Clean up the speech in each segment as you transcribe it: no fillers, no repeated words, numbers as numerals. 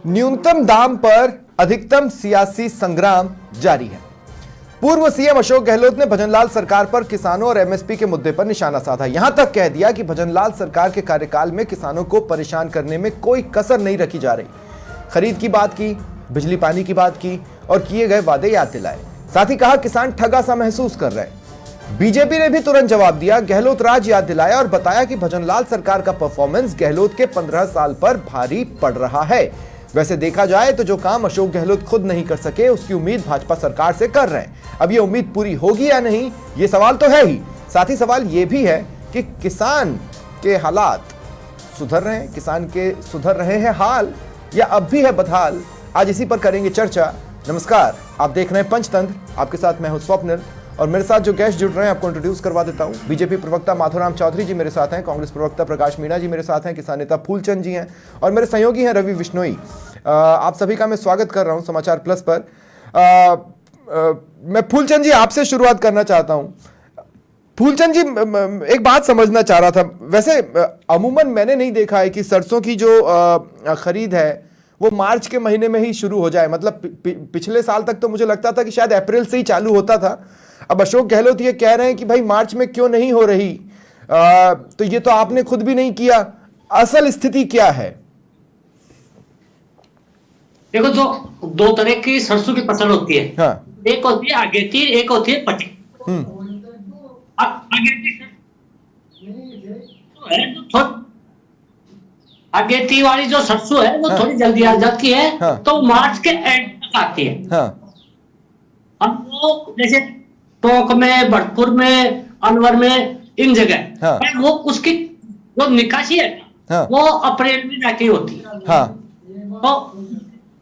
न्यूनतम दाम पर अधिकतम सियासी संग्राम जारी है। पूर्व सीएम अशोक गहलोत ने भजनलाल सरकार पर किसानों और एमएसपी के मुद्दे पर निशाना साधा। यहां तक कह दिया कि भजनलाल सरकार के कार्यकाल में किसानों को परेशान करने में कोई कसर नहीं रखी जा रही। खरीद की बात की, बिजली पानी की बात की और किए गए वादे याद दिलाए। साथ ही कहा किसान ठगा सा महसूस कर रहे हैं। बीजेपी ने भी तुरंत जवाब दिया, गहलोत राज याद दिलाया और बताया कि भजनलाल सरकार का परफॉर्मेंस गहलोत के 15 साल पर भारी पड़ रहा है। वैसे देखा जाए तो जो काम अशोक गहलोत खुद नहीं कर सके, उसकी उम्मीद भाजपा सरकार से कर रहे हैं। अब ये उम्मीद पूरी होगी या नहीं, ये सवाल तो है ही। साथ ही सवाल ये भी है कि किसान के हालात सुधर रहे हैं, किसान के सुधर रहे हैं हाल या अब भी है बदहाल। आज इसी पर करेंगे चर्चा। नमस्कार, आप देख रहे हैं पंचतंत्र। आपके साथ मैं हूं स्वप्निल और मेरे साथ जो गेस्ट जुड़ रहे हैं आपको इंट्रोड्यूस करवा देता हूं। बीजेपी प्रवक्ता माधोराम चौधरी जी मेरे साथ हैं, कांग्रेस प्रवक्ता प्रकाश मीणा जी मेरे साथ हैं, किसान नेता फूलचंद जी हैं और मेरे सहयोगी हैं रवि बिश्नोई। आप सभी का मैं स्वागत कर रहा हूं समाचार प्लस पर। मैं फूलचंद जी आपसे शुरुआत करना चाहता हूं। फूलचंद जी, एक बात समझना चाह रहा था। वैसे अमूमन मैंने नहीं देखा है कि सरसों की जो खरीद है वो मार्च के महीने में ही शुरू हो जाए। मतलब पिछले साल तक तो मुझे लगता था कि शायद अप्रैल से ही चालू होता था। अब अशोक गहलोत ये कह रहे हैं कि भाई मार्च में क्यों नहीं हो रही, तो ये तो आपने खुद भी नहीं किया। असल स्थिति क्या है? देखो, जो दो तरह की सरसों की फसल होती है। हाँ। एक होती है अगेती, एक होती है पटी। अगेती वाली जो सरसों है वो थोड़ी जल्दी आ जाती है। हाँ। तो मार्च के एंड तक आती है। हाँ। हम लोग जैसे टोंक में, भरतपुर में, अलवर में, इन जगह। हाँ। वो उसकी जो निकासी है। हाँ। वो अप्रैल में जाके होती है। हाँ। तो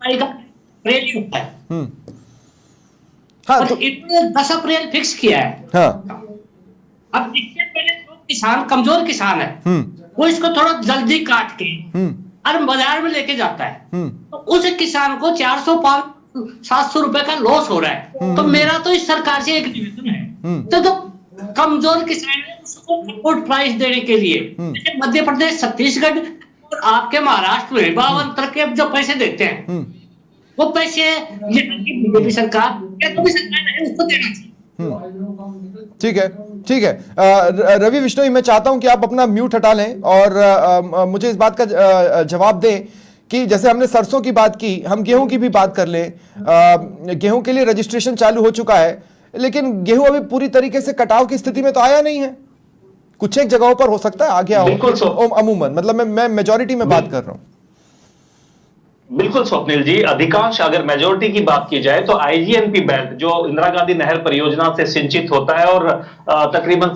अप्रैल ही होता है। हाँ, तो 10 अप्रैल फिक्स किया है। हाँ। अब इससे पहले जो किसान कमजोर किसान है वो इसको थोड़ा जल्दी काट के और बाजार में लेके जाता है, तो उस किसान को 400-700 रुपए का लॉस हो रहा है। तो मेरा तो इस सरकार से एक निवेदन है, तो कमजोर किसान है उसको सपोर्ट प्राइस देने के लिए, जैसे मध्य प्रदेश, छत्तीसगढ़ और आपके महाराष्ट्र में 52 तरह के जो पैसे देते हैं वो पैसे बीजेपी सरकार है उसको देना चाहिए। ठीक है, ठीक है। रवि बिश्नोई, मैं चाहता हूं कि आप अपना म्यूट हटा लें और मुझे इस बात का जवाब दें कि जैसे हमने सरसों की बात की, हम गेहूं की भी बात कर लें। गेहूं के लिए रजिस्ट्रेशन चालू हो चुका है, लेकिन गेहूं अभी पूरी तरीके से कटाव की स्थिति में तो आया नहीं है। कुछ एक जगहों पर हो सकता है आ गया हो, अमूमन मतलब मैं मेजॉरिटी में बात कर रहा हूं। बिल्कुल स्वप्निल जी, अधिकांश अगर मेजोरिटी की बात की जाए तो आईजीएनपी बेल्ट जो इंदिरा गांधी नहर परियोजना से सिंचित होता है और तकरीबन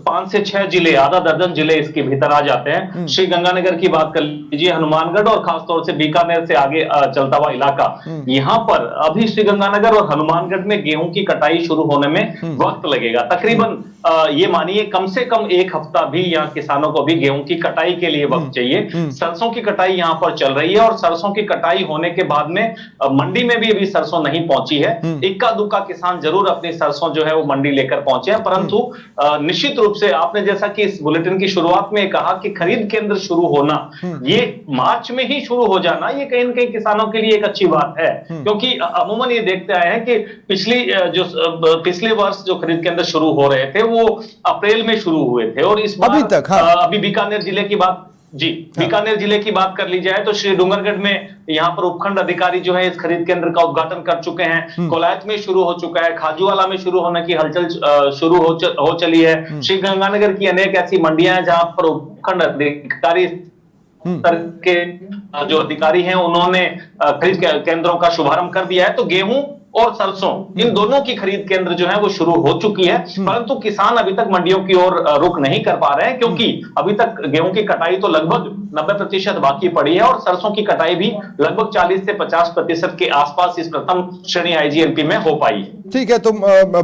5 से 6 जिले, आधा दर्जन जिले इसके भीतर आ जाते हैं। श्री गंगानगर की बात कर लीजिए, हनुमानगढ़ और खासतौर से बीकानेर से आगे चलता हुआ इलाका, यहाँ पर अभी श्री गंगानगर और हनुमानगढ़ में गेहूं की कटाई शुरू होने में वक्त लगेगा। तकरीबन ये मानिए कम से कम 1 हफ्ता भी यहाँ किसानों को भी गेहूं की कटाई के लिए वक्त चाहिए। सरसों की कटाई यहाँ पर चल रही है और सरसों की कटाई होने के बाद में मंडी में भी अभी सरसों नहीं पहुंची है। इक्का दुक्का किसान जरूर अपनी सरसों जो है वो मंडी लेकर पहुंचे हैं, परंतु निश्चित रूप से आपने जैसा कि इस बुलेटिन की शुरुआत में कहा कि खरीद केंद्र शुरू होना, ये मार्च में ही शुरू हो जाना, ये कहीं न कहीं किसानों के लिए एक अच्छी बात है। क्योंकि अमूमन ये देखते आए हैं कि पिछले वर्ष जो खरीद केंद्र शुरू हो रहे थे वो अप्रैल में शुरू हुए थे और इस बार अभी तक। हाँ। अभी बीकानेर जिले की बात बीकानेर जिले की बात कर ली जाए तो श्री डूंगरगढ़ में यहाँ पर उपखंड अधिकारी जो है इस खरीद केंद्र का उद्घाटन कर चुके हैं। कोलायत में शुरू हो चुका है, खाजूवाला में शुरू होने की हलचल शुरू हो चली है। श्री गंगानगर की अनेक ऐसी मंडियां हैं जहां पर उपखंड अधिकारी स्तर के जो अधिकारी हैं उन्होंने खरीद केंद्रों का शुभारंभ कर दिया है। तो गेहूं और सरसों, इन दोनों की खरीद केंद्र जो है वो शुरू हो चुकी है, परंतु किसान अभी तक मंडियों की ओर रुख नहीं कर पा रहे हैं क्योंकि अभी तक गेहूं की कटाई तो लगभग 90% बाकी पड़ी है और सरसों की कटाई भी लगभग 40 से 50% के आसपास इस प्रथम श्रेणी आईजीएनपी में हो पाई है। ठीक है, तो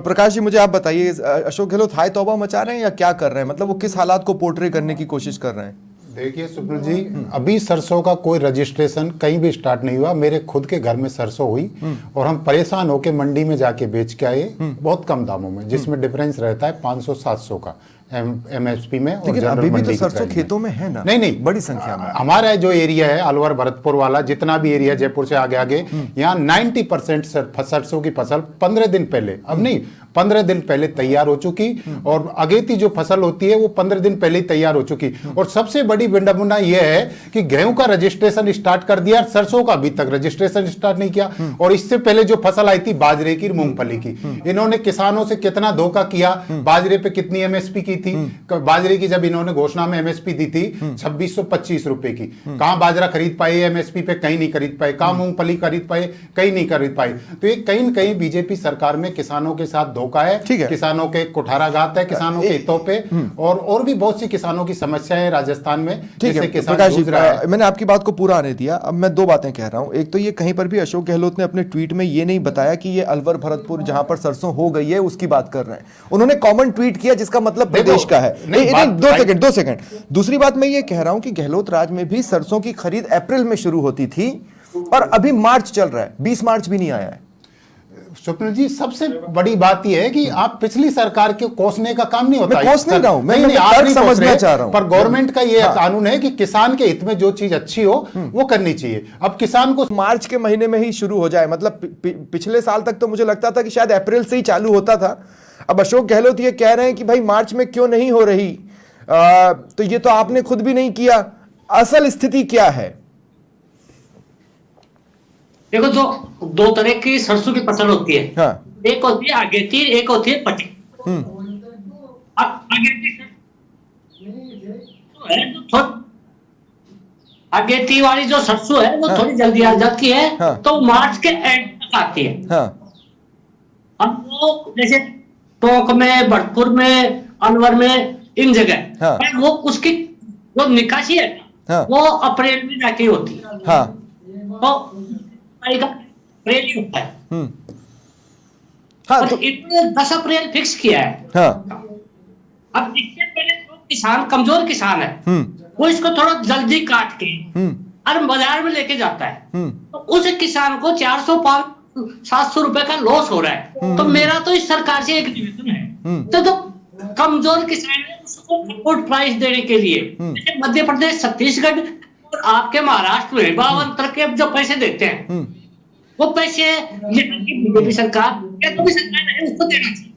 प्रकाश जी मुझे आप बताइए, अशोक गहलोत हाय तौबा मचा रहे हैं या क्या कर रहे हैं? मतलब वो किस हालात को पोर्ट्रे करने की कोशिश कर रहे हैं? देखिए सुप्रीत जी, अभी सरसों का कोई रजिस्ट्रेशन कहीं भी स्टार्ट नहीं हुआ। मेरे खुद के घर में सरसों हुई और हम परेशान होकर मंडी में जाके बेच के आए बहुत कम दामों में, जिसमें डिफरेंस रहता है 500-700 का। MSP में और लेकिन जनरल अभी भी मंडी तो की सरसों प्राइस में। खेतों में है ना, नहीं बड़ी संख्या में। हमारा जो एरिया है अलवर भरतपुर वाला, जितना भी एरिया जयपुर से आगे आगे, यहाँ 90% सरसों की फसल 15 दिन पहले, अब नहीं 15 दिन पहले तैयार हो चुकी, और अगेती जो फसल होती है वो 15 दिन पहले ही तैयार हो चुकी। और सबसे बड़ी विडंबना यह है कि गेहूं का रजिस्ट्रेशन स्टार्ट कर दिया, सरसों का अभी तक रजिस्ट्रेशन स्टार्ट नहीं किया। और इससे पहले जो फसल आई थी बाजरे की, मूंगफली की, इन्होंने किसानों से कितना धोखा किया। बाजरे पे कितनी MSP की थी, बाजरे की जब इन्होंने घोषणा में MSP दी थी 2625 रुपए की, कहां बाजरा खरीद पाए MSP पे, कहीं नहीं खरीद पाए। कहां मूंगफली खरीद पाए, कहीं नहीं खरीद पाए। तो ये कहीं न कहीं बीजेपी सरकार में किसानों के साथ धोखा है, किसानों के कुठाराघात है, किसानों के हितों पे, और भी बहुत सी किसानों की समस्या है राजस्थान में, जिससे किसान जूझ रहा है। मैंने आपकी बात को पूरा आने दिया। अब मैं दो बातें कह रहा हूं। एक तो ये कहीं पर भी अशोक गहलोत ने अपने ट्वीट में ये नहीं बताया कि ये अलवर भरतपुर जहां पर सरसों हो गई है उसकी बात कर रहे हैं। उन्होंने कॉमन ट्वीट किया जिसका मतलब प्रदेश का है। दो सेकंड। दूसरी बात मैं ये कह रहा हूं कि गहलोत राज में भी सरसों की खरीद अप्रैल में शुरू होती थी और अभी मार्च चल रहा है, 20 मार्च भी नहीं आया है। स्वप्निल जी, सबसे बड़ी बात यह है कि आप पिछली सरकार के कोसने का काम नहीं होता। मैं कोस नहीं रहा हूं, मैं आप नहीं समझना चाह रहा हूं। पर गवर्नमेंट का यह कानून है कि किसान के हित में जो चीज अच्छी हो वो करनी चाहिए। अब किसान को मार्च के महीने में ही शुरू हो जाए, मतलब पिछले साल तक तो मुझे लगता था कि शायद अप्रैल से ही चालू होता था। अब अशोक गहलोत ये कह रहे हैं कि भाई मार्च में क्यों नहीं हो रही, तो ये तो आपने खुद भी नहीं किया। असल स्थिति क्या है? देखो, जो दो तरह की सरसों की फसल होती है। हाँ। एक होती है अगेती, एक होती है पटी। अगेती वाली जो सरसों है वो थोड़ी जल्दी आ जाती है। हाँ। तो मार्च के एंड तक आती है। हाँ। हम लोग जैसे टोंक में, भरतपुर में, अलवर में, इन जगह, हाँ। वो उसकी जो निकासी है, हाँ। वो अप्रैल में जाके होती है। हाँ। तो अप्रैल ही होता है। हाँ, और तो 10 अप्रैल फिक्स किया है। हाँ। अब इससे पहले जो किसान कमजोर किसान है, वो इसको थोड़ा जल्दी काट के और बाजार में लेके जाता है, तो उस किसान को 400-700 रुपए का लॉस हो रहा है। तो मेरा तो इस सरकार से एक निवेदन है, तो कमजोर किसान है उसको सपोर्ट प्राइस देने के लिए, जैसे मध्य प्रदेश, छत्तीसगढ़ और आपके महाराष्ट्र में 52 तरह के जो पैसे देते हैं, वो पैसे बीजेपी सरकार है उसको देना चाहिए।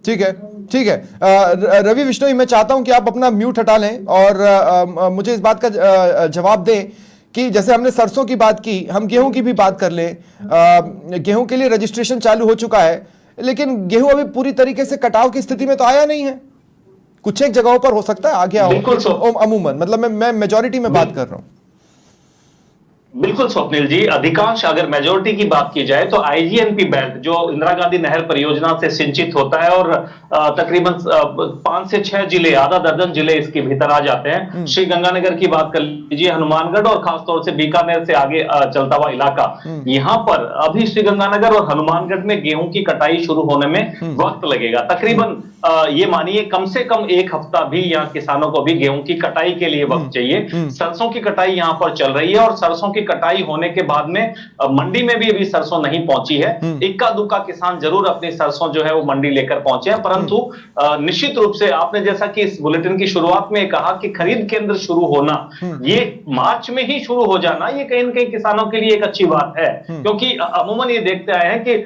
ठीक है, ठीक है। रवि बिश्नोई, मैं चाहता हूं कि आप अपना म्यूट हटा लें और मुझे इस बात का जवाब दें कि जैसे हमने सरसों की बात की, हम गेहूं की भी बात कर लें। गेहूं के लिए रजिस्ट्रेशन चालू हो चुका है, लेकिन गेहूं अभी पूरी तरीके से कटाव की स्थिति में तो आया नहीं है। कुछ एक जगहों पर हो सकता है आ गया हो, अमूमन, मतलब मैं मेजॉरिटी में बात कर रहा हूं। बिल्कुल स्वप्निल जी, अधिकांश अगर मेजोरिटी की बात की जाए तो IGNP बेल्ट जो इंदिरा गांधी नहर परियोजना से सिंचित होता है और तकरीबन 5 से 6 जिले, आधा दर्जन जिले इसके भीतर आ जाते हैं। श्री गंगानगर की बात कर लीजिए, हनुमानगढ़ और खासतौर से बीकानेर से आगे चलता हुआ इलाका, यहाँ पर अभी श्री गंगानगर और हनुमानगढ़ में गेहूं की कटाई शुरू होने में वक्त लगेगा। तकरीबन ये मानिए कम से कम 1 हफ्ता भी यहाँ किसानों को भी गेहूं की कटाई के लिए वक्त चाहिए। सरसों की कटाई यहाँ पर चल रही है और सरसों की कटाई होने के बाद में मंडी में भी अभी सरसों नहीं पहुंची है। इक्का दुक्का किसान जरूर अपनी सरसों जो है वो मंडी लेकर पहुंचे हैं, परंतु निश्चित रूप से आपने जैसा कि इस बुलेटिन की शुरुआत में कहा कि खरीद केंद्र शुरू होना, ये मार्च में ही शुरू हो जाना, ये कहीं न कहीं किसानों के लिए एक अच्छी बात है। क्योंकि अमूमन ये देखते आए हैं कि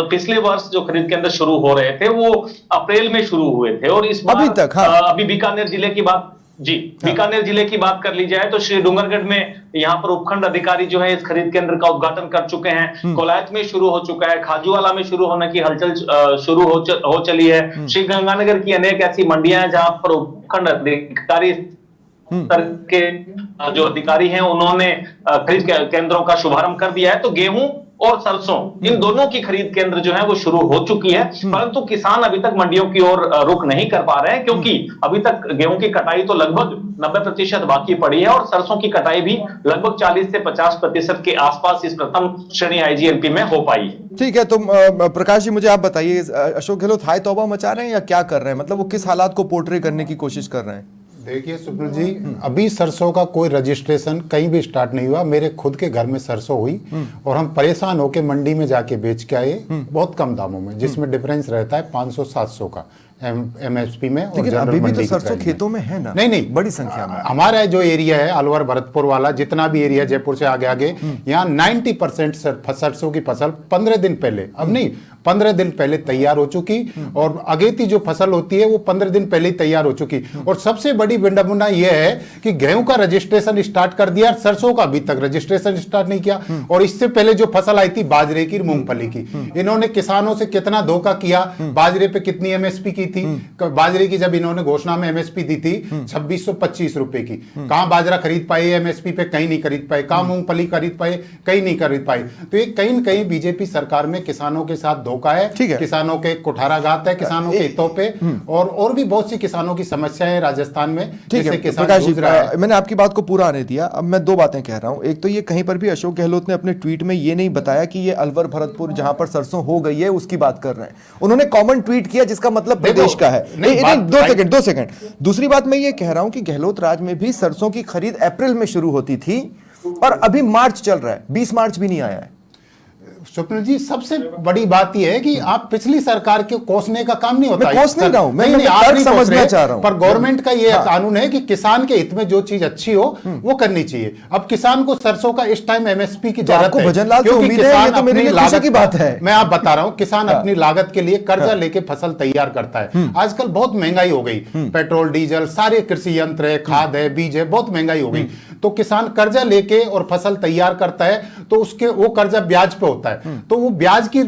पिछले वर्ष जो खरीद केंद्र शुरू हो रहे थे वो अप्रैल में शुरू हुए थे और इस बार अभी तक अभी बीकानेर जिले की बात बीकानेर जिले की बात कर ली जाए तो श्री डूंगरगढ़ में यहाँ पर उपखंड अधिकारी जो है इस खरीद केंद्र का उद्घाटन कर चुके हैं। कोलायत में शुरू हो चुका है, खाजूवाला में शुरू होने की हलचल शुरू हो चली है। श्री गंगानगर की अनेक ऐसी मंडियां हैं जहां पर उपखंड अधिकारी स्तर के जो अधिकारी हैं उन्होंने खरीद केंद्रों का शुभारंभ कर दिया है। तो गेहूं और सरसों, इन दोनों की खरीद केंद्र जो है वो शुरू हो चुकी है, परंतु किसान अभी तक मंडियों की ओर रुख नहीं कर पा रहे हैं क्योंकि अभी तक गेहूं की कटाई तो लगभग 90% बाकी पड़ी है और सरसों की कटाई भी लगभग 40 से 50% के आसपास इस प्रथम श्रेणी IGNP में हो पाई है। ठीक है, तो प्रकाश जी मुझे आप बताइए, अशोक गहलोत हाय तौबा मचा रहे हैं या क्या कर रहे हैं? मतलब वो किस हालात को पोर्ट्रे करने की कोशिश कर रहे हैं? देखिए सुब्रत जी, अभी सरसों का कोई रजिस्ट्रेशन कहीं भी स्टार्ट नहीं हुआ। मेरे खुद के घर में सरसों हुई और हम परेशान होकर मंडी में जाके बेच के आए बहुत कम दामों में, जिसमें डिफरेंस रहता है 500-700 का। MSP में और लेकिन जनरल अभी भी मंडी तो की सरसों प्राइस में। खेतों में है ना, नहीं बड़ी संख्या में। हमारा जो एरिया है अलवर भरतपुर वाला, जितना भी एरिया जयपुर से आगे आगे, यहाँ 90% सरसों की फसल 15 दिन पहले, अब नहीं 15 दिन पहले तैयार हो चुकी, और अगेती जो फसल होती है वो 15 दिन पहले ही तैयार हो चुकी। और सबसे बड़ी विडंबना यह है कि गेहूं का रजिस्ट्रेशन स्टार्ट कर दिया, सरसों का अभी तक रजिस्ट्रेशन स्टार्ट नहीं किया। और इससे पहले जो फसल आई थी बाजरे की, मूंगफली की, इन्होंने किसानों से कितना धोखा किया। बाजरे पे कितनी MSP की थी, बाजरे की जब इन्होंने घोषणा में MSP दी थी 2625 रुपए की, कहां बाजरा खरीद पाए MSP पे, कहीं नहीं खरीद पाए। कहां मूंगफली खरीद पाए, कहीं नहीं खरीद पाए। तो ये कहीं न कहीं बीजेपी सरकार में किसानों के साथ धोखा है, किसानों के कुठाराघात है, किसानों के हितों पे, और भी बहुत सी किसानों की समस्या है राजस्थान में, जिससे किसान जूझ रहा है। मैंने आपकी बात को पूरा आने दिया। अब मैं दो बातें कह रहा हूं। एक तो ये कहीं पर भी अशोक गहलोत ने अपने ट्वीट में ये नहीं बताया कि ये अलवर भरतपुर जहां पर सरसों हो गई है उसकी बात कर रहे हैं। उन्होंने कॉमन ट्वीट किया जिसका मतलब प्रदेश का है। दो सेकंड। दूसरी बात मैं ये कह रहा हूं कि गहलोत राज में भी सरसों की खरीद अप्रैल में शुरू होती थी और अभी मार्च चल रहा है, 20 मार्च भी नहीं आया है। स्वप्न जी, सबसे बड़ी बात यह है कि आप पिछली सरकार के कोसने का काम नहीं होता। मैं कोस नहीं रहा हूं, मैं आप नहीं समझना चाह रहा हूं। पर गवर्नमेंट का यह कानून है कि किसान के हित में जो चीज अच्छी हो वो करनी चाहिए। अब किसान को सरसों का इस टाइम MSP की जरूरत है, भजन लाल से उम्मीद है, ये तो मेरे लिए खुशी की बात है। मैं आप बता रहा हूं, किसान अपनी लागत के लिए कर्जा लेके फसल तैयार करता है। आजकल बहुत महंगाई हो गई, पेट्रोल डीजल सारे कृषि यंत्र है, खाद है, बीज है, बहुत महंगाई हो गई। तो किसान कर्जा लेके और फसल तैयार करता है, तो उसके वो कर्जा ब्याज पे होता है, तो वो ब्याज की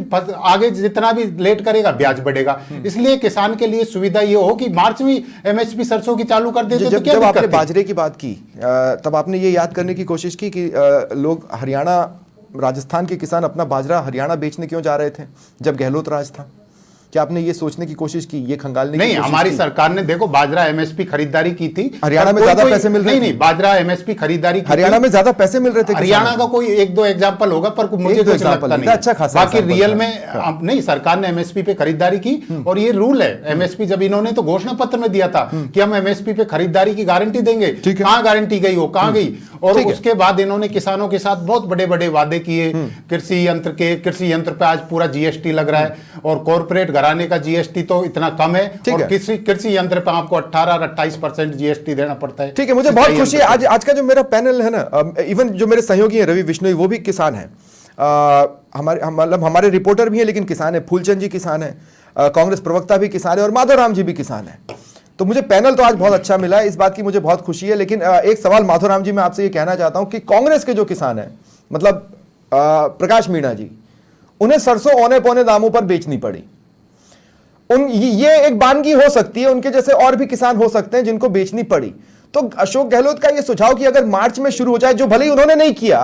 आगे जितना भी लेट करेगा ब्याज बढ़ेगा। इसलिए किसान के लिए सुविधा ये हो कि मार्च में MSP सरसों की चालू कर देते। तो क्या जब आपने बाजरे की बात की तब आपने ये याद करने की कोशिश की कि लोग हरियाणा, राजस्थान के किसान अपना बाजरा हरियाणा बेचने क्यों जा रहे थे जब गहलोत राज था? क्या आपने ये सोचने की कोशिश की, ये खंगालने नहीं? की कोशिश हमारी की? सरकार ने देखो बाजरा MSP खरीदारी की थी, हरियाणा में ज्यादा पैसे मिल रहे थे। नहीं, बाजरा MSP खरीदारी की हरियाणा में ज्यादा पैसे मिल रहे थे। हरियाणा का कोई एक दो एग्जांपल होगा, पर मुझे कुछ लगता नहीं। अच्छा खासा बाकी रियल में नहीं, सरकार ने MSP पे खरीदारी की, और ये रूल है। MSP जब इन्होंने तो घोषणा पत्र में दिया था कि हम MSP पे खरीदारी की गारंटी देंगे, कहां गारंटी गई, वो कहां गई? और उसके बाद इन्होंने किसानों के साथ बहुत बड़े बड़े वादे किए। कृषि यंत्र पे आज पूरा GST लग रहा है, और कॉर्पोरेट घराने का GST तो इतना कम है, और कृषि यंत्र पे आपको 18-28% GST देना पड़ता है। ठीक है, मुझे बहुत खुशी है। आज का जो मेरा पैनल है ना, इवन जो मेरे सहयोगी हैं रवि बिश्नोई, वो भी किसान है। हमारे रिपोर्टर भी हैं लेकिन किसान है। फूलचंद जी किसान है, कांग्रेस प्रवक्ता भी किसान है, और माधवराम जी भी किसान है। तो मुझे पैनल तो आज बहुत अच्छा मिला है, इस बात की मुझे बहुत खुशी है। लेकिन एक सवाल माधवराम जी मैं आपसे ये कहना चाहता हूं कि कांग्रेस के जो किसान है, मतलब प्रकाश मीणा जी, उन्हें सरसों औने पौने दामों पर बेचनी पड़ी। ये एक वानगी हो सकती है, उनके जैसे और भी किसान हो सकते हैं जिनको बेचनी पड़ी। तो अशोक गहलोत का ये सुझाव कि अगर मार्च में शुरू हो जाए, जो भले ही उन्होंने नहीं किया,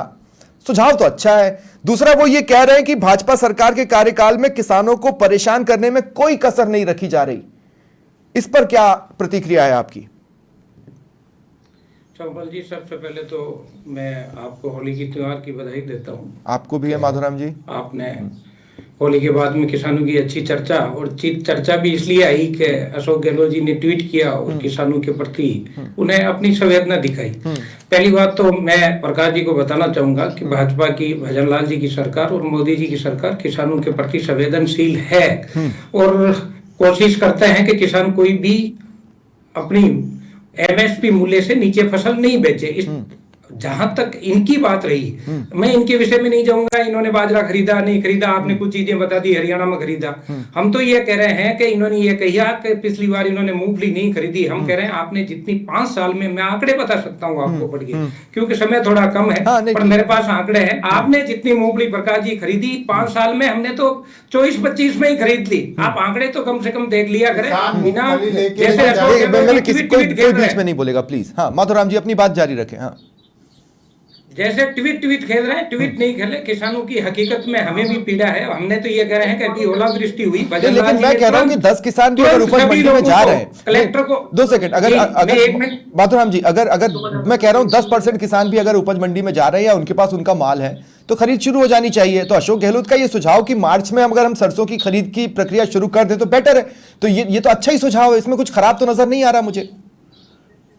सुझाव तो अच्छा है। दूसरा, वो ये कह रहे हैं कि भाजपा सरकार के कार्यकाल में किसानों को परेशान करने में कोई कसर नहीं रखी जा रही। इस पर क्या प्रतिक्रिया है आपकी? चंपल जी, सबसे पहले तो मैं आपको होली की त्योहार की बधाई देता हूँ। आपको भी है माधुराम जी। आपने होली के बाद में किसानों की अच्छी चर्चा, और चर्चा भी इसलिए आई कि अशोक गहलोत जी ने ट्वीट किया और किसानों के प्रति उन्हें अपनी संवेदना दिखाई। पहली बात तो मैं प्रकाश जी को बताना चाहूंगा कि भाजपा की, भजन लाल जी की सरकार और मोदी जी की सरकार किसानों के प्रति संवेदनशील है, और कोशिश करते हैं कि किसान कोई भी अपनी MSP मूल्य से नीचे फसल नहीं बेचे। जहां तक इनकी बात रही, मैं इनके विषय में नहीं जाऊंगा, इन्होंने बाजरा खरीदा नहीं खरीदा, आपने कुछ चीजें बता दी हरियाणा में खरीदा। हम तो ये कह रहे हैं कि इन्होंने ये कहा कि पिछली बार इन्होंने मूंगफली नहीं खरीदी। हम कह रहे हैं आपने जितनी 5 साल में, मैं आंकड़े बता सकता हूँ आपको पढ़ के, क्योंकि समय थोड़ा कम है, पर मेरे पास आंकड़े हैं। आपने जितनी मूंगफली प्रकाश जी खरीदी 5 साल में, हमने तो 24-25 में ही खरीद ली। आप आंकड़े तो कम से कम देख लिया करें। बिना जैसे कोई बीच में नहीं बोलेगा प्लीज। हाँ माधुराम जी, अपनी बात जारी रखें। हाँ, जैसे ट्वीट खेल रहे हैं, ट्वीट नहीं खेले। किसानों की हकीकत में हमें भी पीड़ा है। हमने तो ये कह रहे हैं कि अभी ओलावृष्टि हुई, लेकिन मैं कह रहा हूं कि 10 किसान भी अगर उपज मंडी में जा रहे हैं, कलेक्टर को 2 सेकंड, अगर माधुराम जी, अगर मैं कह रहा हूं 10% किसान भी अगर उपज मंडी में जा रहे हैं या उनके पास उनका माल है, तो खरीद शुरू हो जानी चाहिए। तो अशोक गहलोत का ये सुझाव कि मार्च में अगर हम सरसों की खरीद की प्रक्रिया शुरू कर दें तो बेटर है, तो ये तो अच्छा ही सुझाव है, इसमें कुछ खराब तो नजर नहीं आ रहा मुझे।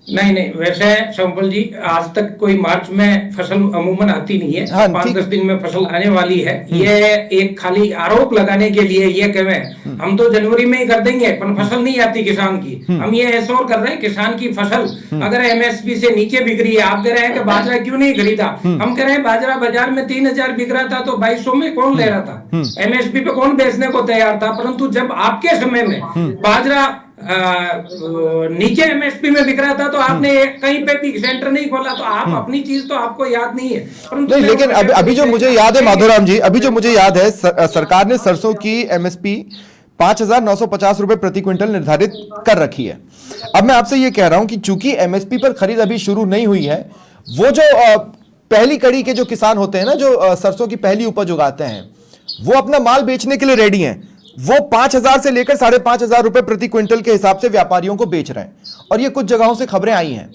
नहीं, वैसे संपल जी आज तक कोई मार्च में फसल अमूमन आती नहीं है। हाँ, 5-10 दिन में फसल आने वाली है। ये एक खाली आरोप लगाने के लिए ये कहें हम तो जनवरी में ही कर देंगे, पर फसल नहीं आती किसान की। हम ये एश्योर कर रहे हैं किसान की फसल अगर एमएसपी से नीचे बिक रही है। आप कह रहे हैं कि बाजरा क्यों नहीं खरीदा, हम कह रहे हैं बाजरा बाजार में 3000 बिक रहा था तो 2200 में कौन ले रहा था, एमएसपी पे कौन बेचने को तैयार था। परंतु जब आपके समय में बाजरा नीचे एमएसपी में बिक रहा था तो आपने कहीं पे भी सेंटर नहीं खोला। तो आप अपनी चीज तो आपको याद नहीं है। नहीं, लेकिन अभी जो मुझे याद है माधुराम जी, अभी जो मुझे याद है सरकार ने सरसों की एमएसपी 5,950 रुपए प्रति क्विंटल निर्धारित कर रखी है। अब मैं आपसे ये कह रहा हूं कि चूंकि एमएसपी पर खरीद अभी शुरू नहीं हुई है, वो जो पहली कड़ी के जो किसान होते हैं ना, जो सरसों की पहली उपज उगाते हैं, वो अपना माल बेचने के लिए रेडी हैं। वो 5,000 से लेकर 5,500 रुपए प्रति क्विंटल के हिसाब से व्यापारियों को बेच रहे हैं। और ये कुछ जगहों से खबरें आई हैं।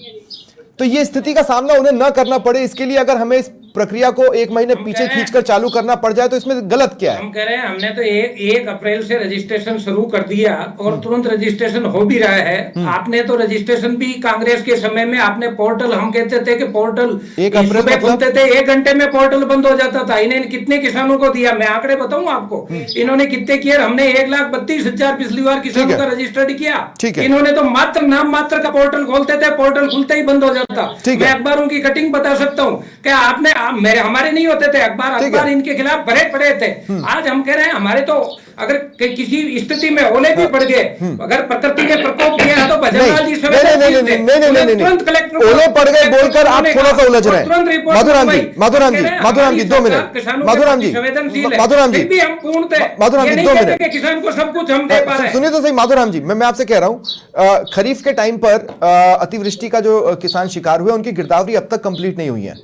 तो ये स्थिति का सामना उन्हें न करना पड़े, इसके लिए अगर हमें इस प्रक्रिया को 1 महीने पीछे खींचकर चालू करना पड़ जाए तो इसमें गलत क्या है? हम कह रहे हैं हमने तो 1 अप्रैल से रजिस्ट्रेशन शुरू कर दिया और तुरंत रजिस्ट्रेशन हो भी रहा है। आपने तो रजिस्ट्रेशन भी कांग्रेस के समय में आपने पोर्टल, हम कहते थे कि पोर्टल 1 अप्रैल सुबह खुलते थे, 1 घंटे में पोर्टल बंद हो जाता था। इन्हें कितने किसानों को दिया, मैं आंकड़े बताऊं आपको, इन्होंने कितने किए। हमने 1,32,000 पिछली बार किसानों का रजिस्टर्ड किया। इन्होंने तो मात्र नाम मात्र का पोर्टल खोलते थे, पोर्टल खुलते ही बंद हो जाता। मैं अखबारों की कटिंग बता सकता हूँ कि आपने हमारे नहीं होते थे अखबार इनके खिलाफ भरे पड़े थे। आज हम कह रहे हैं हमारे तो अगर किसी स्थिति में ओले भी पड़ गए, अगर प्रकृति ने प्रकोप किया तो भजनलाल जी तुरंत कलेक्टर ओले पड़ गए बोलकर आप थोड़ा सा उलझ रहे हैं। माधुराम जी 2 मिनट। माधुराम जी हम पूर्ण 2 मिनट। किसान को सब कुछ हम दे पा रहे हैं। सुनिए तो सही माधुराम जी, मैं आपसे कह रहा हूं खरीफ के टाइम पर अतिवृष्टि का जो किसान शिकार हुए उनकी गिरदावरी अब तक कंप्लीट नहीं हुई है।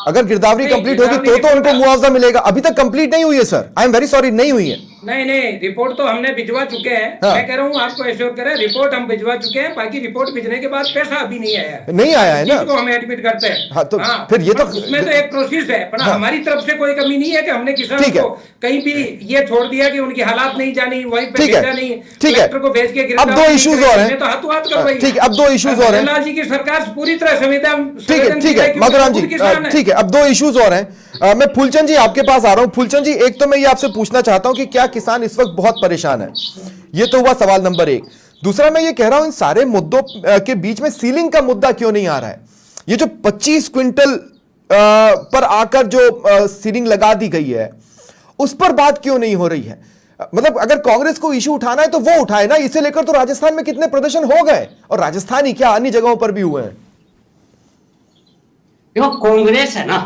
अगर गिरदावरी कंप्लीट होगी तो उनको मुआवजा मिलेगा। अभी तक कंप्लीट नहीं हुई है sir, I am very sorry, नहीं हुई है। नहीं, रिपोर्ट तो हमने भिजवा चुके हैं। हाँ। मैं कह रहा हूँ आपको एश्योर करें, रिपोर्ट हम भिजवा चुके हैं। बाकी रिपोर्ट भेजने के बाद पैसा अभी नहीं आया है। नहीं आया है ना, जिसको हम एडमिट करते हैं। हाँ, तो फिर ये तो उसमें तो एक प्रोसेस है, पर हमारी तरफ से कोई कमी नहीं है कि हमने किसान को कहीं भी ये छोड़ दिया कि उनकी हालात नहीं जानी, वही पे भेजा नहीं, कलेक्टर को भेज के। अब 2 इश्यूज और हैं, तो हाथ करवाई। ठीक है, अब 2 इश्यूज और हैं। लाल जी की सरकार पूरी तरह संवेदन। ठीक है माधुराम जी, ठीक है, अब 2 इश्यूज और हैं। मैं फूलचंद जी आपके पास आ रहा हूं। फूलचंद जी, एक तो मैं ये आपसे पूछना चाहता हूं कि क्या किसान इस वक्त बहुत परेशान है? ये तो हुआ सवाल नंबर 1। दूसरा मैं ये कह रहा हूं इन सारे मुद्दों के बीच में सीलिंग का मुद्दा क्यों नहीं आ रहा है? ये जो 25 क्विंटल पर आकर जो सीलिंग लगा दी गई है उस पर बात क्यों नहीं हो रही है? मतलब अगर कांग्रेस को इशू उठाना है तो वो उठाए ना। इसे लेकर तो राजस्थान में कितने प्रदर्शन हो गए, और राजस्थान ही क्या अन्य जगहों पर भी हुए हैं। देखो कांग्रेस है ना,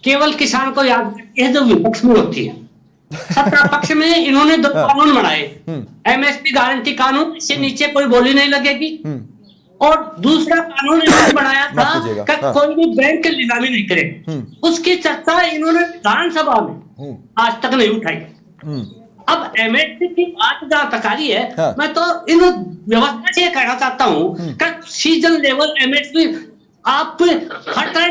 केवल किसान को याद करती है जो विपक्ष में होती है। सत्ता पक्ष में इन्होंने 2 कानून बनाए, एमएसपी गारंटी कानून, इससे नीचे कोई बोली नहीं लगेगी। और दूसरा कानून इन्होंने बनाया था कि कोई भी बैंक नीलामी नहीं करे। उसकी चर्चा इन्होंने विधानसभा में आज तक नहीं उठाई। अब एमएसपी की बात जहां तक आ रही है, मैं तो इन व्यवस्था से कहना चाहता हूँ कि सीजन लेवल एमएसपी आप हर तरह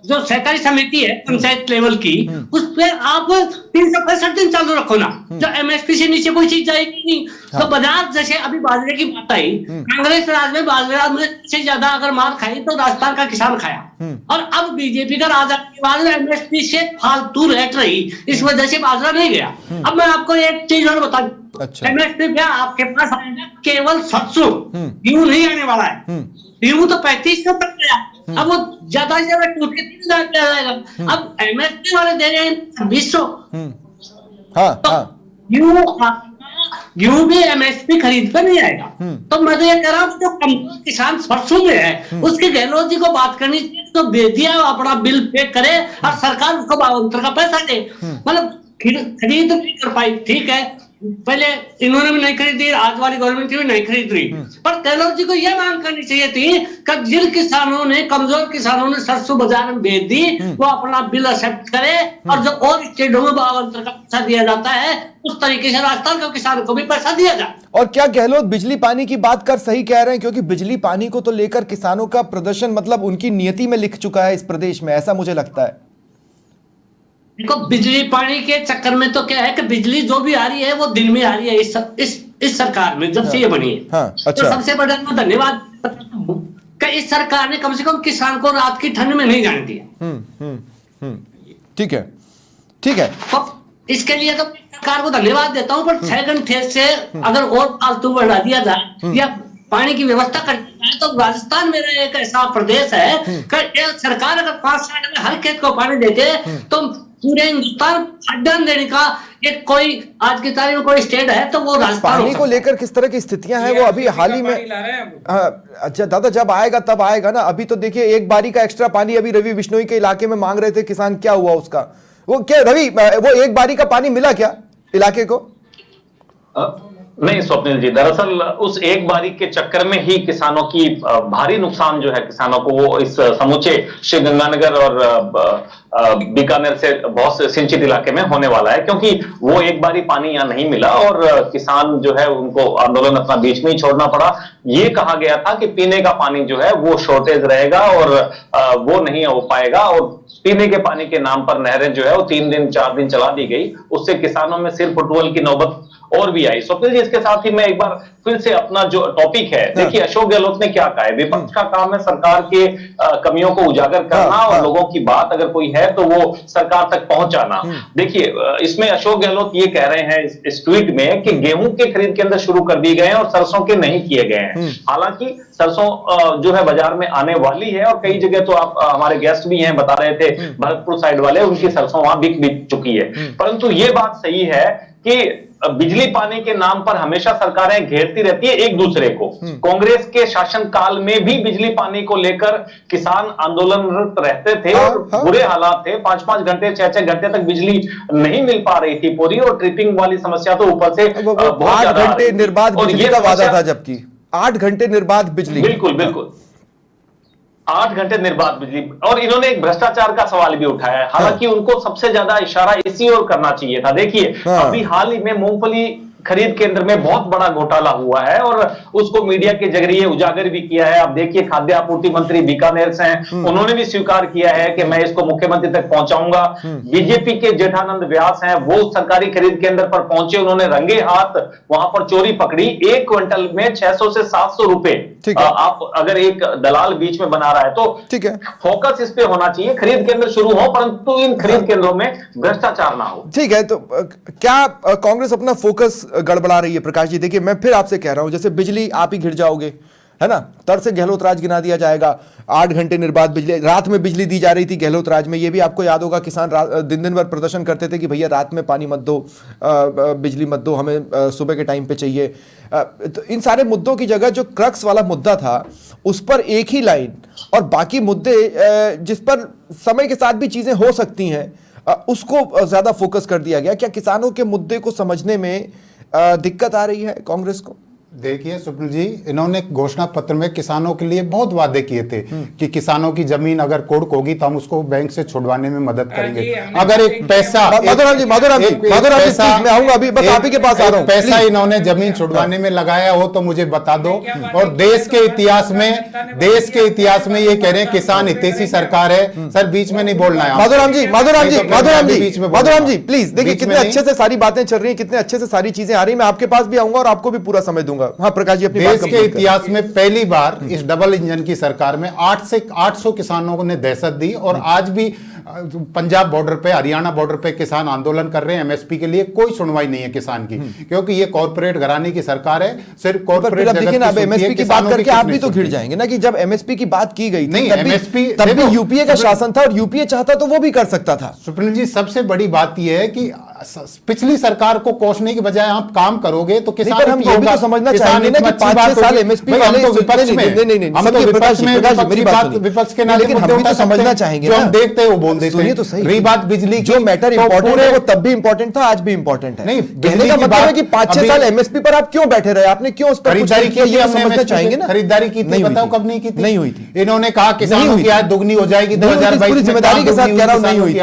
जो सहकारी समिति है पंचायत लेवल की, उस पर आप 365 दिन चालू रखो ना। जो एमएसपी से नीचे कोई चीज जाएगी नहीं। तो बाजार जैसे अभी बाजरे की बात आई, कांग्रेस राज में बाजरा में से ज्यादा अगर मार खाई तो राजस्थान का किसान खाया। और अब बीजेपी का राज आने के बाद एमएसपी से फालतू रेट रही, इस वजह से बाजरा नहीं गया। अब मैं आपको एक चीज और बता दूं, एमएसपी पे आपके पास आएगा केवल 700, गेहूं नहीं आने वाला है। गेहूं तो 3500 तक गया, अब वो ज्यादा से ज्यादा टूट के 3,000 पे आ जाएगा। अब एमएसपी वाले दे रहे हैं 2,600। तो गेहूं भी एमएसपी खरीद पर नहीं आएगा। तो मैं तो ये कह रहा हूँ जो कमजोर किसान सरसों में है उसके गहलोत जी को बात करनी चाहिए, तो बेदिया अपना बिल पे करे और सरकार उसको 52 का पैसा दे। मतलब खरीद नहीं कर पाई, ठीक है, पहले इन्होंने भी नहीं खरीदी, आज वाली गवर्नमेंट भी नहीं खरीद रही। पर गहलोत जी को यह मांग करनी चाहिए थी कि जिन किसानों ने, कमजोर किसानों ने सरसों बाजार में बेच दी, वो अपना बिल एक्सेप्ट करे और जो और स्टेटों में 52 का पैसा दिया जाता है उस तरीके से राजस्थान के किसानों को भी पैसा दिया जाए। और क्या गहलोत बिजली पानी की बात कर सही कह रहे हैं? क्योंकि बिजली पानी को तो लेकर किसानों का प्रदर्शन मतलब उनकी नियति में लिख चुका है इस प्रदेश में, ऐसा मुझे लगता है। देखो बिजली पानी के चक्कर में तो क्या है कि बिजली जो भी आ रही है वो दिन में आ रही है इस सरकार में, जब से ये बनी है। अच्छा। तो सबसे बड़ा धन्यवाद कि इस सरकार ने कम से कम किसान को रात की ठंड में नहीं जाने दिया। ठीक है, ठीक है। तो इसके लिए तो सरकार को धन्यवाद देता हूं, पर 6 घंटे से अगर और फालतू बढ़ा दिया जाए या पानी की व्यवस्था कर दी जाए, तो राजस्थान मेरा एक ऐसा प्रदेश है कि सरकार अगर 5 साल में हर खेत को पानी देते तो पूरे हिंदुस्तान खाद्यान्न देने का एक कोई आज की तारीख में कोई स्टेट है तो वो राजस्थान। पानी को लेकर किस तरह की स्थितियां हैं वो अभी हाल ही में, अच्छा दादा जब आएगा तब आएगा ना। अभी तो देखिए एक बारी का एक्स्ट्रा पानी अभी रवि बिश्नोई के इलाके में मांग रहे थे किसान, क्या हुआ उसका? वो क्या रवि, वो एक बारी का पानी मिला क्या इलाके को? नहीं स्वप्निल जी, दरअसल उस एक बारी के चक्कर में ही किसानों की भारी नुकसान जो है किसानों को वो इस समूचे श्रीगंगानगर और बीकानेर से बहुत सिंचित इलाके में होने वाला है, क्योंकि वो एक बारी पानी यहाँ नहीं मिला और किसान जो है उनको आंदोलन अपना बीच में ही छोड़ना पड़ा। ये कहा गया था कि पीने का पानी जो है वो शॉर्टेज रहेगा और वो नहीं हो पाएगा, और पीने के पानी के नाम पर नहरें जो है वो 3 दिन 4 दिन चला दी गई। उससे किसानों में सिर फुटबॉल की नौबत और भी आई। स्वप्निल जी, इसके साथ ही मैं एक बार फिर से अपना जो टॉपिक है, देखिए अशोक गहलोत ने क्या कहा है, विपक्ष का काम है सरकार के कमियों को उजागर करना और लोगों की बात अगर कोई है तो वो सरकार तक पहुंचाना। देखिए इसमें अशोक गहलोत ये कह रहे हैं इस ट्वीट में कि गेहूं के खरीद केंद्र शुरू कर दिए गए हैं और सरसों के नहीं किए गए हैं। हालांकि सरसों जो है बाजार में आने वाली है और कई जगह तो आप हमारे गेस्ट भी हैं बता रहे थे भरतपुर साइड वाले, उनकी सरसों वहां बिक चुकी है। परंतु ये बात सही है कि बिजली पानी के नाम पर हमेशा सरकारें घेरती रहती है एक दूसरे को। कांग्रेस के शासन काल में भी बिजली पानी को लेकर किसान आंदोलनरत रहते थे और बुरे हालात थे। 5-5 घंटे 6-6 घंटे तक बिजली नहीं मिल पा रही थी पूरी, और ट्रिपिंग वाली समस्या तो ऊपर से बहुत 8 घंटे निर्बाध बिजली का वादा था, जबकि 8 घंटे निर्बाध बिजली। बिल्कुल बिल्कुल 8 घंटे निर्बाध बिजली। और इन्होंने एक भ्रष्टाचार का सवाल भी उठाया है, हालांकि उनको सबसे ज्यादा इशारा इसी ओर करना चाहिए था। देखिए अभी हाल ही में मूंगफली खरीद केंद्र में बहुत बड़ा घोटाला हुआ है और उसको मीडिया के जरिए उजागर भी किया है। आप देखिए खाद्य आपूर्ति मंत्री बीकानेर से हैं, उन्होंने भी स्वीकार किया है कि मैं इसको मुख्यमंत्री तक पहुंचाऊंगा। बीजेपी के जेठानंद व्यास हैं, वो सरकारी खरीद केंद्र पर पहुंचे, उन्होंने रंगे हाथ वहां पर चोरी पकड़ी। 1 क्विंटल में 600 से 700 रुपए आप अगर एक दलाल बीच में बना रहा है तो ठीक है, फोकस इस पे होना चाहिए। खरीद केंद्र शुरू हो परंतु इन खरीद केंद्रों में भ्रष्टाचार ना हो। ठीक है, तो क्या कांग्रेस अपना फोकस गड़बड़ा रही है? प्रकाश जी देखिए, मैं फिर आपसे कह रहा हूं, जैसे बिजली आप ही घिर जाओगे, है ना, तर से गहलोत राज गिना दिया जाएगा। 8 घंटे निर्बाध बिजली, रात में बिजली दी जा रही थी गहलोत राज में। ये भी आपको याद होगा, किसान दिन भर प्रदर्शन करते थे कि भैया रात में पानी मत दो, बिजली मत दो, हमें सुबह के टाइम पे चाहिए। तो इन सारे मुद्दों की जगह जो क्रक्स वाला मुद्दा था उस पर एक ही लाइन, और बाकी मुद्दे जिस पर समय के साथ भी चीजें हो सकती हैं उसको ज्यादा फोकस कर दिया गया। क्या किसानों के मुद्दे को समझने में दिक्कत आ रही है कांग्रेस को? देखिए सुप्रील जी, इन्होंने घोषणा पत्र में किसानों के लिए बहुत वादे किए थे कि किसानों की जमीन अगर कोर्ट होगी तो हम उसको बैंक से छुड़वाने में मदद करेंगे। अगर एक पैसा मैं आऊंगा अभी, बस आप ही के पास आ रहा हूं, पैसा इन्होंने जमीन छुड़वाने में लगाया हो तो मुझे बता दो। और देश के इतिहास में ये कह रहे हैं किसान हितैषी सरकार है। सर बीच में नहीं बोलना है। माधुराम जी प्लीज देखिए, कितने अच्छे से सारी बातें चल रही है, कितने अच्छे से सारी चीजें आ रही है। मैं आपके पास भी आऊंगा और आपको भी पूरा समय दूंगा। हाँ प्रकाश जी, अपनी देश के इतिहास में पहली बार इस डबल इंजन की सरकार में 800 किसानों ने दहशत दी, और आज भी पंजाब बॉर्डर पे, हरियाणा बॉर्डर पे किसान आंदोलन कर रहे हैं। एमएसपी के लिए कोई सुनवाई नहीं है किसान की, क्योंकि ये कॉर्पोरेट घराने की सरकार है। सिर्फ कॉर्पोरेट एमएसपी की बात करके आप भी तो घिर जाएंगे ना कि जब एमएसपी की बात की गई थी तब भी यूपीए का शासन था और यूपीए चाहता तो वो भी कर सकता था। सुप्रीम जी, सबसे बड़ी बात यह है कि पिछली सरकार को कोसने की बजाय आप काम करोगे तो किसान, हम ये भी तो समझना चाहेंगे ना कि 5-6 साल एमएसपी वाले विपक्ष के नाते, लेकिन हम भी तो समझना चाहेंगे जो हम देखते हैं वो बोल देते हैं। तो सही, रही बात बिजली, जो मैटर इंपॉर्टेंट है वो तब भी इंपॉर्टेंट था, आज भी इंपॉर्टेंट है। नहीं, कहने का मतलब है कि 5-6 साल एमएसपी पर आप क्यों बैठे रहे, आपने क्यों उस पर खरीदारी की? ये समझना चाहेंगे ना। खरीदारी की थी, बताओ कब नहीं की थी? नहीं हुई थी। इन्होंने कहा किसानों की आय दुगनी हो जाएगी 2022 में, जिम्मेदारी के साथ कह रहा हूं नहीं हुई।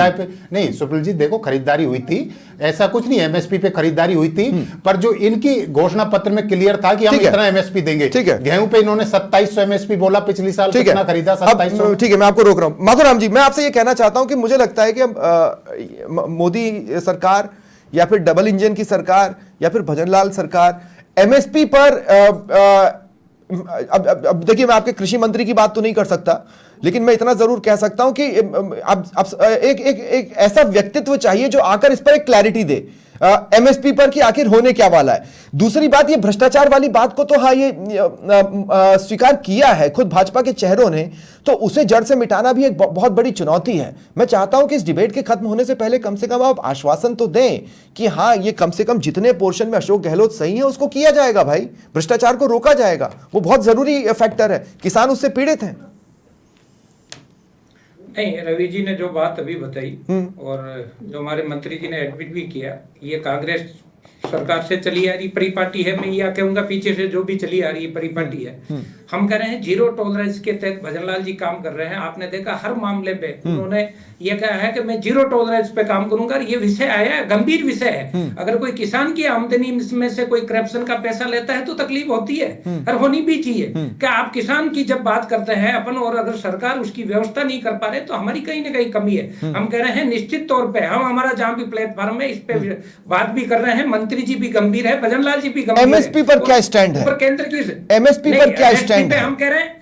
नहीं सुप्रील जी, देखो खरीदारी हुई थी, ऐसा कुछ नहीं, एमएसपी पे खरीदारी हुई थी, पर जो इनकी घोषणा पत्र में क्लियर था कि हम इतना एमएसपी देंगे। गेहूं पे इन्होंने 2700 एमएसपी बोला, पिछली साल कितना खरीदा? 2700। ठीक है, मैं आपको रोक रहा हूं। माधुराम जी, मैं आपसे ये कहना चाहता हूं कि मुझे लगता है कि मोदी सरकार या फिर डबल इंजन की सरकार या फिर भजनलाल सरकार एमएसपी पर अब देखिए, मैं आपके कृषि मंत्री की बात तो नहीं कर सकता, लेकिन मैं इतना जरूर कह सकता हूं कि अब एक ऐसा व्यक्तित्व चाहिए जो आकर इस पर एक क्लैरिटी दे एमएसपी पर कि आखिर होने क्या वाला है। दूसरी बात, ये भ्रष्टाचार वाली बात को तो हाँ, ये स्वीकार किया है खुद भाजपा के चेहरों ने, तो उसे जड़ से मिटाना भी एक बहुत बड़ी चुनौती है। मैं चाहता हूं कि इस डिबेट के खत्म होने से पहले कम से कम आप आश्वासन तो दें कि हाँ, ये कम से कम जितने पोर्शन में अशोक गहलोत सही है उसको किया जाएगा भाई, भ्रष्टाचार को रोका जाएगा, वो बहुत जरूरी फैक्टर है, किसान उससे पीड़ित हैं। नहीं, रवि जी ने जो बात अभी बताई और जो हमारे मंत्री जी ने एडमिट भी किया, ये कांग्रेस सरकार से चली आ रही परिपाटी है। मैं यह कहूंगा पीछे से जो भी चली आ रही परिपाटी है। हम कह रहे हैं जीरो टॉलरेंस के तहत भजनलाल जी काम कर रहे हैं। आपने देखा हर मामले पे उन्होंने ये कहा है कि मैं जीरो टॉलरेंस पे काम करूंगा। ये विषय आया है, गंभीर विषय है। अगर कोई किसान की आमदनी में से कोई करप्शन का पैसा लेता है तो तकलीफ होती है और होनी भी चाहिए। क्या आप किसान की जब बात करते हैं अपन, और अगर सरकार उसकी व्यवस्था नहीं कर पा रहे तो हमारी कहीं ना कहीं कमी है। हम कह रहे हैं निश्चित तौर पर हम, हमारा जहां भी प्लेटफॉर्म है इस पे बात भी कर रहे हैं, मंत्री जी भी गंभीर है, भजनलाल जी भी गंभीर है। एमएसपी पर क्या स्टैंड है? केंद्र की एमएसपी पर क्या स्टैंड है? हम कह रहे हैं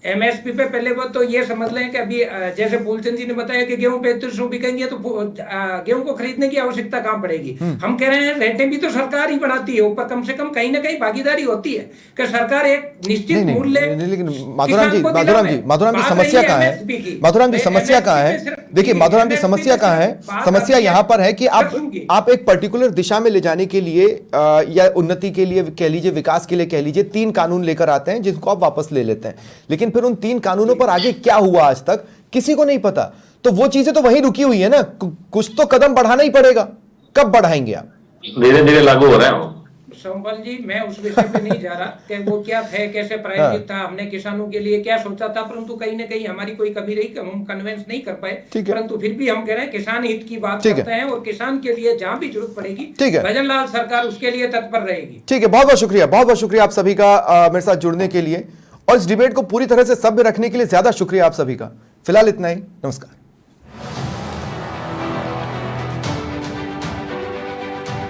एमएसपी पे पहले वो तो ये समझ लें कि अभी जैसे फूलचंद जी ने बताया कि गेहूं 3500 बिकेंगे तो गेहूं को खरीदने की आवश्यकता कहां पड़ेगी। हम कह रहे हैं रेटें भी तो सरकार ही बढ़ाती है, ऊपर कम से कम कहीं ना कहीं भागीदारी होती है कि सरकार एक निश्चित मूल्य। लेकिन माधुराम जी समस्या कहां है? माधुराम जी समस्या कहां है? देखिए माधुराम जी समस्या कहां है? समस्या यहां पर है कि आप एक पर्टिकुलर दिशा में ले जाने के लिए या उन्नति के लिए कह लीजिए, विकास के लिए कह लीजिए, 3 कानून लेकर आते हैं जिनको आप वापस ले लेते हैं, लेकिन फिर उन 3 कानूनों पर आगे क्या हुआ आज तक किसी को नहीं पता। तो वो चीजें तो वहीं रुकी हुई है ना, कुछ तो कदम बढ़ाना ही पड़ेगा। कब बढ़ाएंगे आप? धीरे धीरे लागू हो रहा है। सोमपाल जी, मैं उस विषय पे नहीं जा रहा कि वो क्या थे, कैसे प्रायोजित था, हमने किसानों के लिए क्या सोचा था, परंतु कहीं ना कहीं हमारी कोई कमी रही कि हम कन्विंस नहीं कर पाए। परंतु फिर भी हम कह रहे हैं किसान हित की बात करते हैं और किसान के लिए जहां भी जरूरत पड़ेगी भजनलाल सरकार उसके लिए तत्पर रहेगी। ठीक है, बहुत बहुत शुक्रिया, बहुत बहुत शुक्रिया आप सभी का मेरे साथ जुड़ने के लिए और इस डिबेट को पूरी तरह से सभ्य रखने के लिए ज्यादा शुक्रिया आप सभी का। फिलहाल इतना ही, नमस्कार।